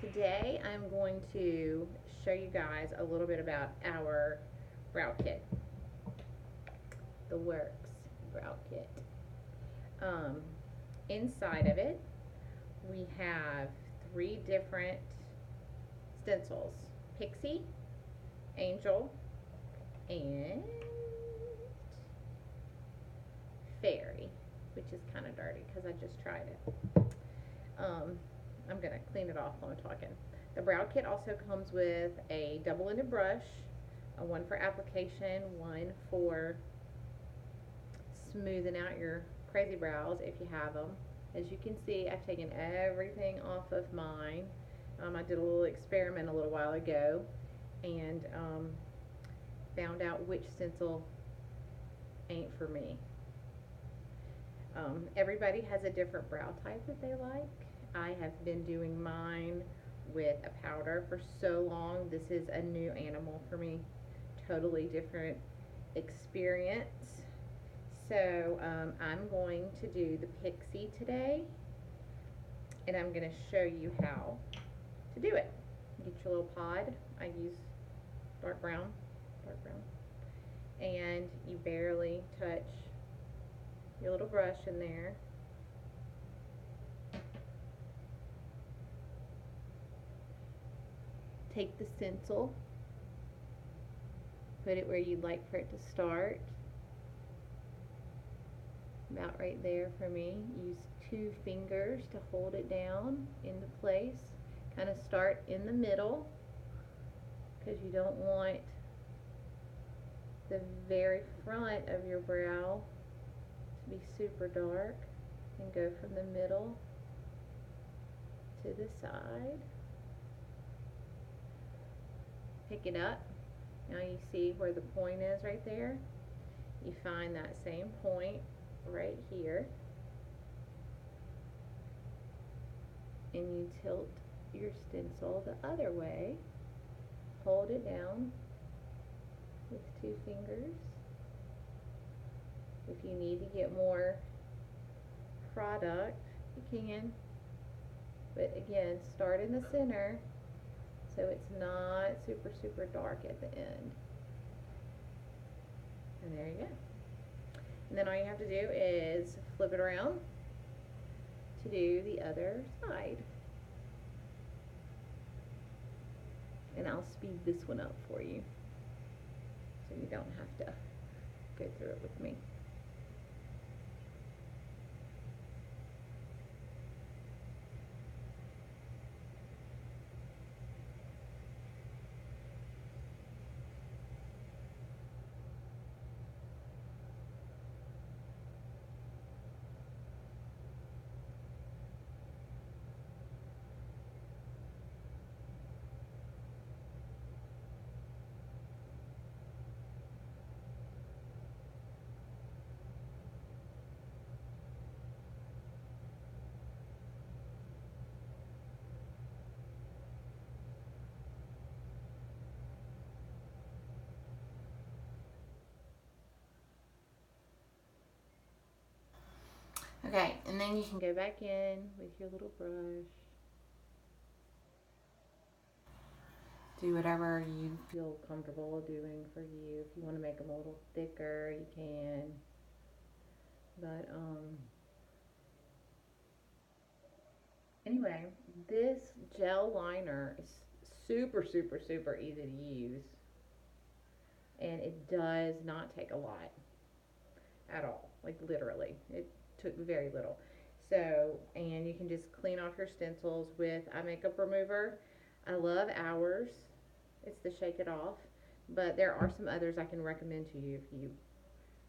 Today I'm going to show you guys a little bit about our brow kit, the Works brow kit. Um, Inside of it, we have 3 different stencils: Pixie, Angel, and Fairy, which is kind of dirty because I just tried it. I'm going to clean it off while I'm talking. The brow kit also comes with a double-ended brush, one for application, one for smoothing out your crazy brows if you have them. As you can see, I've taken everything off of mine. I did a little experiment a little while ago and found out which stencil ain't for me. Everybody has a different brow type that they like. I have been doing mine with a powder for so long. This is a new animal for me. Totally different experience. So I'm going to do the Pixie today, and I'm going to show you how to do it. Get your little pod. I use dark brown, and you barely touch your little brush in there. Take the stencil, put it where you'd like for it to start, about right there for me. Use 2 fingers to hold it down into place. Kind of start in the middle because you don't want the very front of your brow to be super dark, and go from the middle to the side. Pick it up. Now you see where the point is right there. You find that same point right here, and you tilt your stencil the other way. Hold it down with 2 fingers. If you need to get more product, you can. But again, start in the center so it's not super dark at the end. And there you go. And then all you have to do is flip it around to do the other side. And I'll speed this one up for you so you don't have to go through it with me. Okay, and then you can go back in with your little brush. Do whatever you feel comfortable doing for you. If you want to make them a little thicker, you can. But anyway, this gel liner is super easy to use, and it does not take a lot at all. Like literally, it took very little. So, and you can just clean off your stencils with eye makeup remover. I love ours. It's the Shake It Off, but there are some others I can recommend to you if you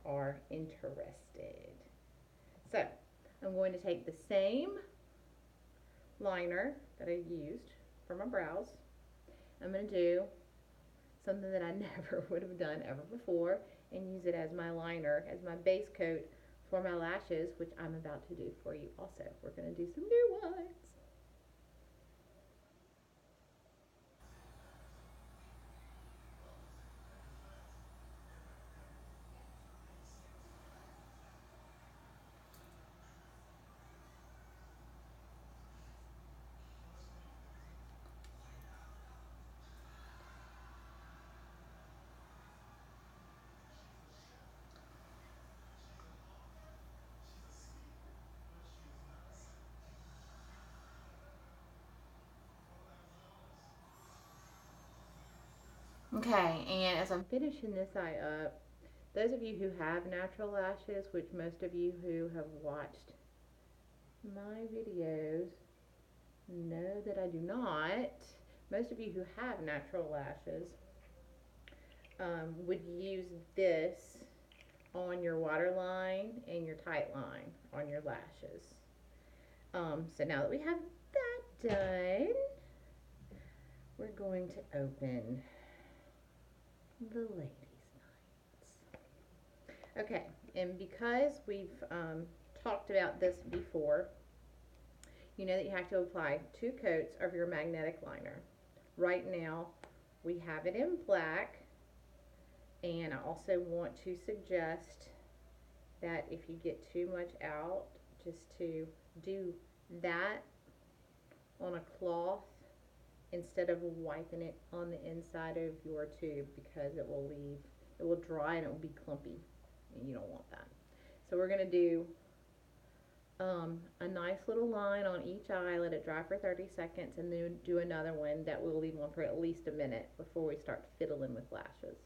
are interested. So, I'm going to take the same liner that I used for my brows. I'm going to do something that I never would have done ever before and use it as my liner, as my base coat for my lashes, which I'm about to do for you also. We're going to do some new ones. Okay, and as I'm finishing this eye up, those of you who have natural lashes, which most of you who have watched my videos know that I do not, most of you who have natural lashes would use this on your waterline and your tight line on your lashes. So now that we have that done, we're going to open the ladies' nights. Okay, and because we've talked about this before, you know that you have to apply 2 coats of your magnetic liner. Right now, we have it in black, and I also want to suggest that if you get too much out, just to do that on a cloth instead of wiping it on the inside of your tube, because it will dry and it will be clumpy, and you don't want that. So we're going to do a nice little line on each eye, let it dry for 30 seconds, and then do another one that we'll leave on for at least a minute before we start fiddling with lashes.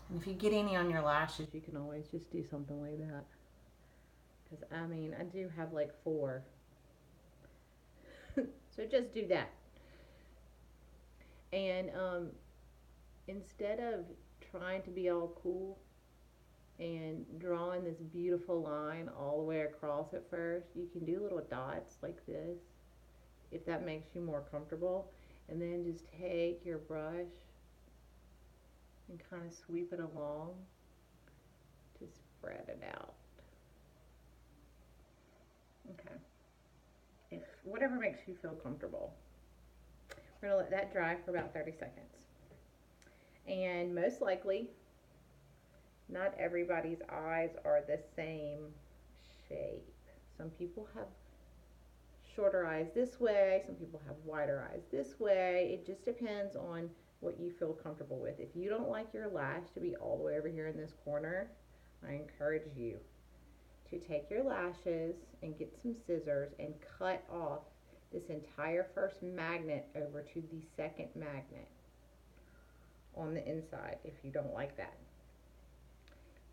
And if you get any on your lashes, you can always just do something like that. Because, I mean, I do have like 4. So just do that. And instead of trying to be all cool and drawing this beautiful line all the way across at first, you can do little dots like this, if that makes you more comfortable. And then just take your brush and kind of sweep it along to spread it out. Okay. If whatever makes you feel comfortable. We're going to let that dry for about 30 seconds. And most likely, not everybody's eyes are the same shape. Some people have shorter eyes this way, some people have wider eyes this way. It just depends on what you feel comfortable with. If you don't like your lash to be all the way over here in this corner, I encourage you to take your lashes and get some scissors and cut off this entire first magnet over to the second magnet on the inside if you don't like that.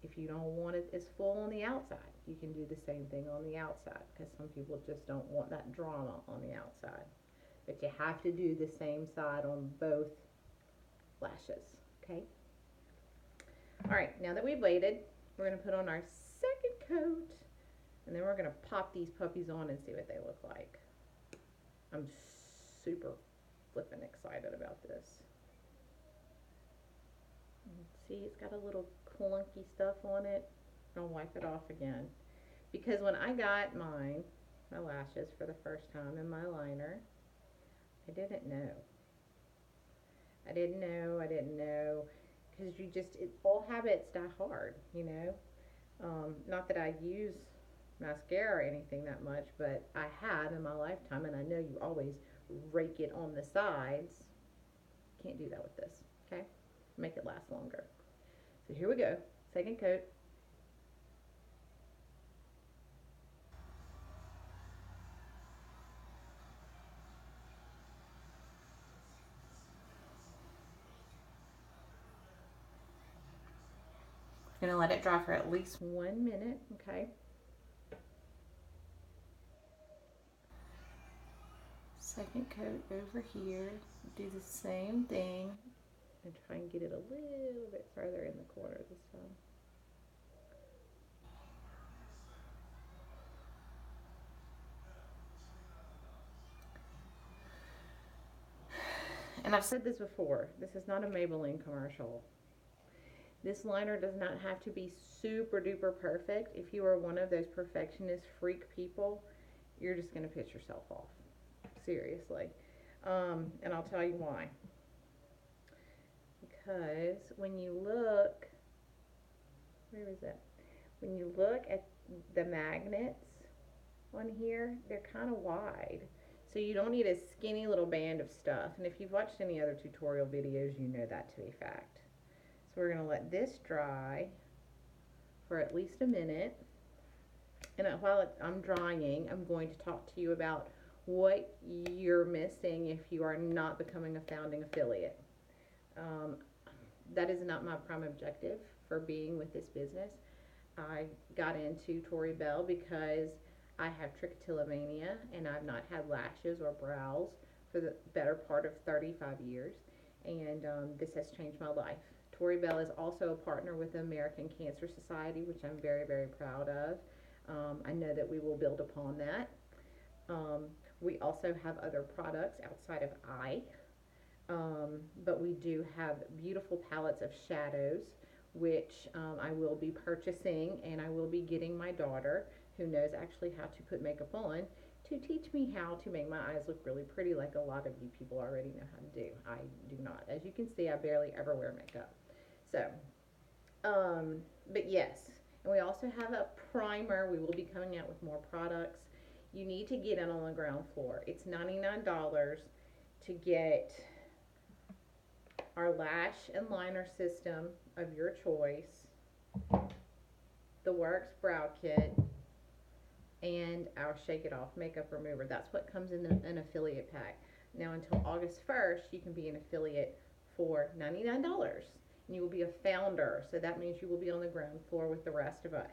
If you don't want it as full on the outside, you can do the same thing on the outside, because some people just don't want that drama on the outside. But you have to do the same side on both lashes, okay? All right, now that we've waited, we're going to put on our second coat, and then we're going to pop these puppies on and see what they look like. I'm super flippin' excited about this. See, it's got a little clunky stuff on it. I'll wipe it off again. Because when I got my lashes for the first time in my liner, I didn't know. I didn't know. Because all habits die hard, you know. Not that I use mascara or anything that much, but I have in my lifetime, and I know you always rake it on the sides. Can't do that with this, okay? Make it last longer. So here we go. Second coat. Gonna let it dry for at least 1 minute, okay? Second coat over here. Do the same thing and try and get it a little bit further in the corner this time. And I've said this before, this is not a Maybelline commercial. This liner does not have to be super duper perfect. If you are one of those perfectionist freak people, you're just going to piss yourself off. Seriously. And I'll tell you why. Because when you look, where is that? When you look at the magnets on here, they're kind of wide. So you don't need a skinny little band of stuff. And if you've watched any other tutorial videos, you know that to be fact. So we're going to let this dry for at least a minute. And while I'm drying, I'm going to talk to you about what you're missing if you are not becoming a founding affiliate. Um, that is not my prime objective for being with this business. I got into Tori Belle because I have trichotillomania and I've not had lashes or brows for the better part of 35 years. And this has changed my life. Tori Belle is also a partner with the American Cancer Society, which I'm very, very proud of. I know that we will build upon that. Um, we also have other products outside of eye, but we do have beautiful palettes of shadows, which I will be purchasing, and I will be getting my daughter, who knows actually how to put makeup on, to teach me how to make my eyes look really pretty like a lot of you people already know how to do. I do not. As you can see, I barely ever wear makeup. So, but yes, and we also have a primer. We will be coming out with more products. You need to get in on the ground floor. It's $99 to get our lash and liner system of your choice, the Works Brow Kit, and our Shake It Off Makeup Remover. That's what comes in an affiliate pack. Now until August 1st, you can be an affiliate for $99. And you will be a founder, so that means you will be on the ground floor with the rest of us.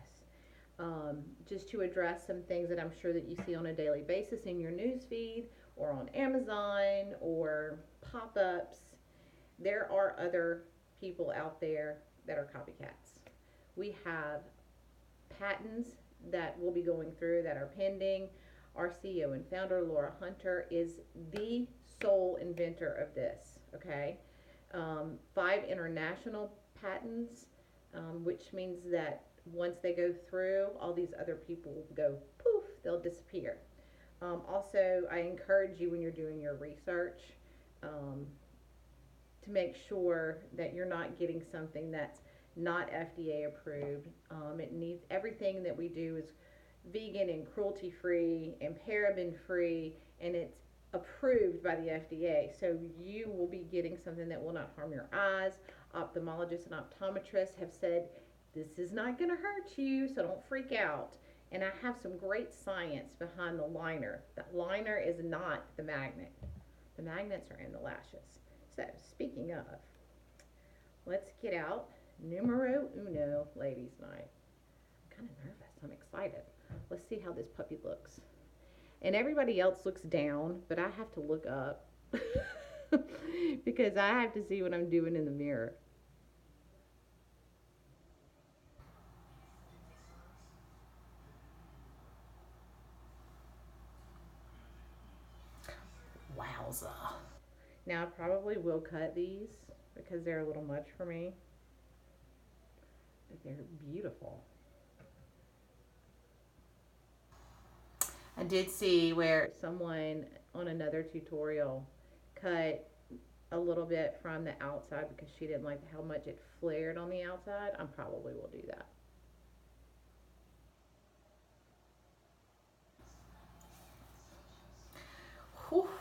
Just to address some things that I'm sure that you see on a daily basis in your news feed or on Amazon or pop-ups, there are other people out there that are copycats. We have patents that we'll be going through that are pending. Our CEO and founder, Laura Hunter, is the sole inventor of this, okay? 5 international patents, which means that once they go through, all these other people go poof, they'll disappear. Also, I encourage you when you're doing your research to make sure that you're not getting something that's not FDA approved. It needs, everything that we do is vegan and cruelty free and paraben free, and it's approved by the FDA. So you will be getting something that will not harm your eyes. Ophthalmologists and optometrists have said this is not going to hurt you, so don't freak out. And I have some great science behind the liner. The liner is not the magnet. The magnets are in the lashes. So speaking of, let's get out numero uno, ladies' night. I'm kind of nervous. I'm excited. Let's see how this puppy looks. And everybody else looks down, but I have to look up because I have to see what I'm doing in the mirror. Wowza. Now I probably will cut these because they're a little much for me, but they're beautiful. I did see where someone on another tutorial cut a little bit from the outside because she didn't like how much it flared on the outside. I probably will do that.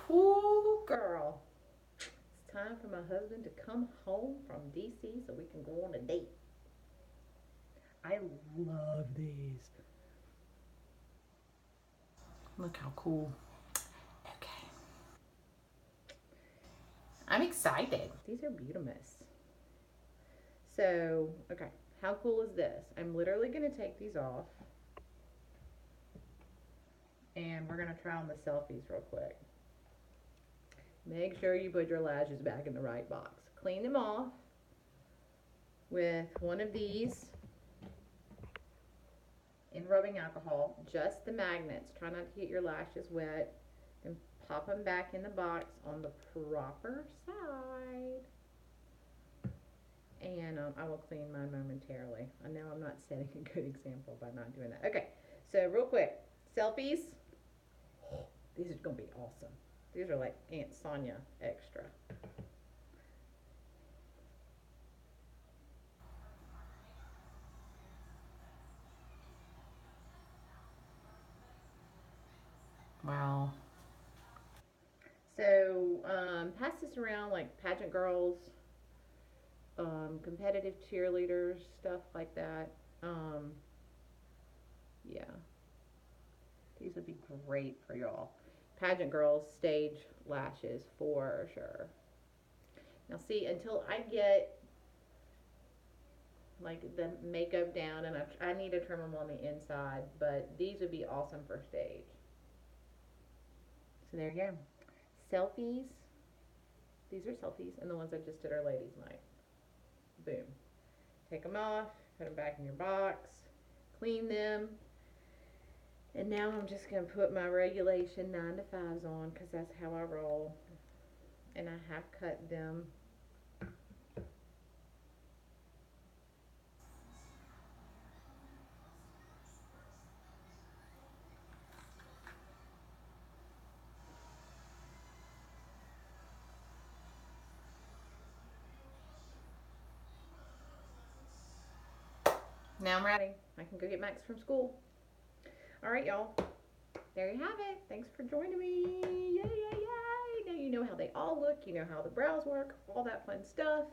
Whoo, girl. It's time for my husband to come home from DC so we can go on a date. I love these. Look how cool. Okay. I'm excited. These are beautiful. So, okay. How cool is this? I'm literally going to take these off. And we're going to try on the selfies real quick. Make sure you put your lashes back in the right box. Clean them off with one of these in rubbing alcohol, just the magnets. Try not to get your lashes wet. And pop them back in the box on the proper side. And I will clean mine momentarily. I know I'm not setting a good example by not doing that. Okay, so real quick, selfies. These are going to be awesome. These are like Aunt Sonia extra. just around like pageant girls, competitive cheerleaders, stuff like that. Um, yeah, these would be great for y'all. Pageant girls, stage lashes for sure. Now, see, until I get like the makeup down, and I need to trim them on the inside, but these would be awesome for stage. So there you go. Selfies. These are selfies, and the ones I just did are ladies' night. Boom. Take them off, put them back in your box, clean them, and now I'm just going to put my regulation 9 to 5s on because that's how I roll. And I have cut them. Now I'm ready. I can go get Max from school. All right, y'all. There you have it. Thanks for joining me. Yay, yay, yay. Now you know how they all look. You know how the brows work. All that fun stuff.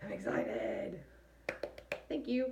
I'm excited. Thank you.